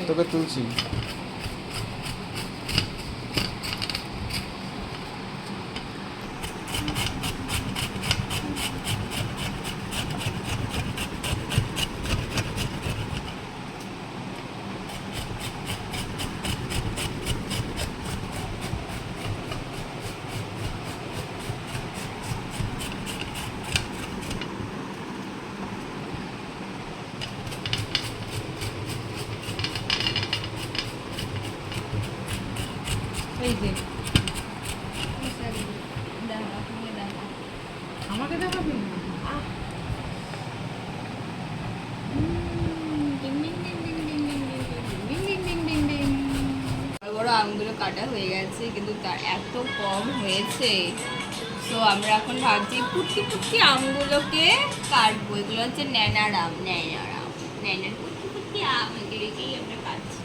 তোকে তুলছি। আমাকে দেখাবি বড় আমগুলো কাটা হয়ে গেছে, কিন্তু তার এত কম হয়েছে, তো আমরা এখন ভাবছি পুটকি পুটকি আমগুলোকে কাটবো। এগুলো হচ্ছে ন্যানার আম, ন্যানার পুটকি পুটকি আম, এগুলোকেই আমরা কাটছি।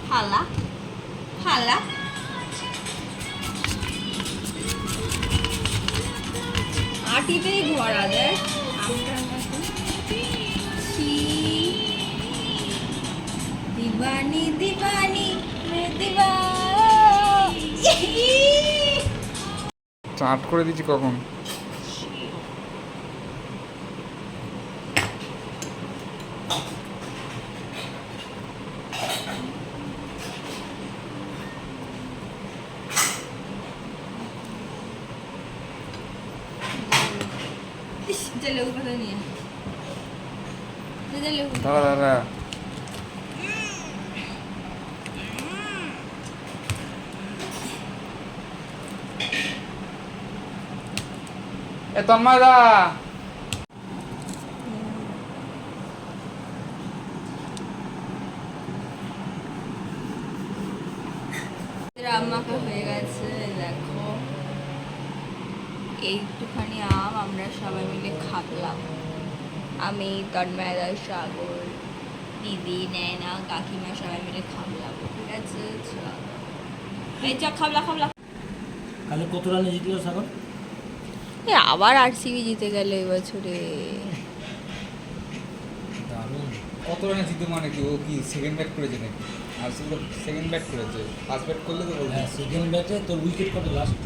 হালা হালা আটিতেই ভরা যায় আমটা। দিবানি দিবানি মে চাট করে দিচ্ছি কখন। লেবু পাতা নিয়ে দাঁড়া দাঁড়া, এ তন্ময় দা আম মাখা হয়ে গেছে। দেখো এইটুখানি আম আমরা সবাই মিলে খাবলাম। আমি, তন্ময়দা, সাগর, দিদি, নয়না, কাকিমা সবাই মিলে খাবলাম। ঠিক আছে, এই চা খাবলা। কালে কত রানে জিতলো সাগর? আবার আরসিবি জিতে গেল এবছরে। কত রানে জিতে মানে কি? ও কি সেকেন্ড ব্যাট করেছে নাকি? আর শুধু সেকেন্ড ব্যাট করেছে, ফার্স্ট ব্যাট করলে তো বলবো। হ্যাঁ, সেকেন্ড ব্যাটে তোর উইকেট কত লাস্ট?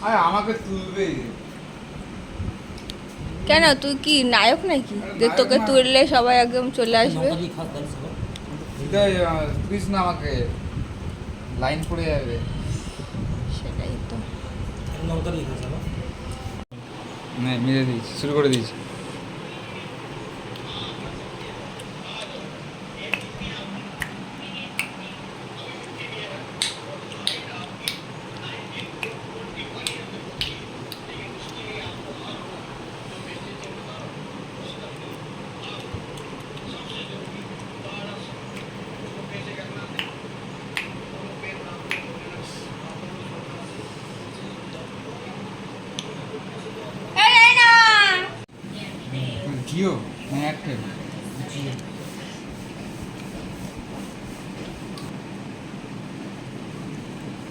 আরে আমাকে তুলবে কেন, তুই কি নায়ক নাকি যে তোকে তুললে সবাই একদম চলে আসবে? নৌকা দিয়ে খাস তাহলে সাগর? তুলিস না আমাকে, লাইন পড়ে যাবে। সেটাই তো। নৌকা দিয়ে খাস সাগর? মেরে দিয়েছি, শুরু করে দিয়েছি। জিও না এয়ারটেল?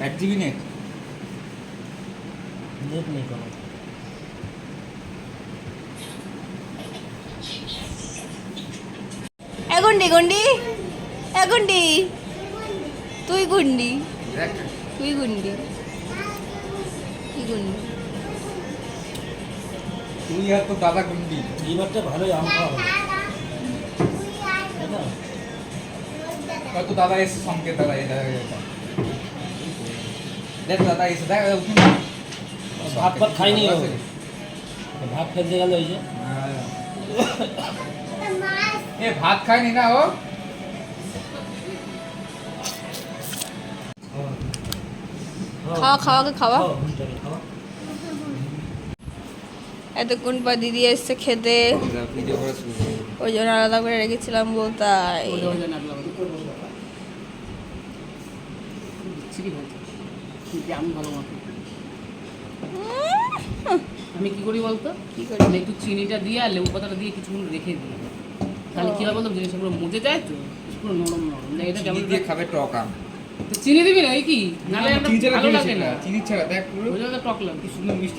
1 GB net? নেট নেই কোনো। গুন্ডি তুই গুন্ডি কি গুন্ডি? তুই আর তো দাদা গুন্ডি। এইবারটা ভালোই আম খাওয়া হলো, তাই না? হয়তো দাদা এসে সংকেত, দাদা এটা দেখ, দাদা এসে দেখ, উঠুন না। ভাত খাইনি ও, ভাত খেতে গেল এই যে। এ ভাত খায়নি না ও? খাওয়া এতক্ষণ পর দিদি এসছে খেতে, ওই জন্য আলাদা করে রেখেছিলাম বউ, তাই। আমি কি করি বলতো, আমি একটু চিনিটা দিয়ে আর লেবু পাতাটা দিয়ে কিছুক্ষণ রেখে দিই, তাহলে কি হয় বলতো জিনিসগুলো মুজে যায় তো, পুরো নরম। এটা কেমন দিয়ে খাবে টক আম। তো চিনি দিবি না এই কি নালে একটা চিনি ছাড়া ভালো দিলে লাগে সেটা, না চিনি ছাড়া দেখ পুরো ওই জন্য তো টক লাগে কি সুন্দর মিষ্টি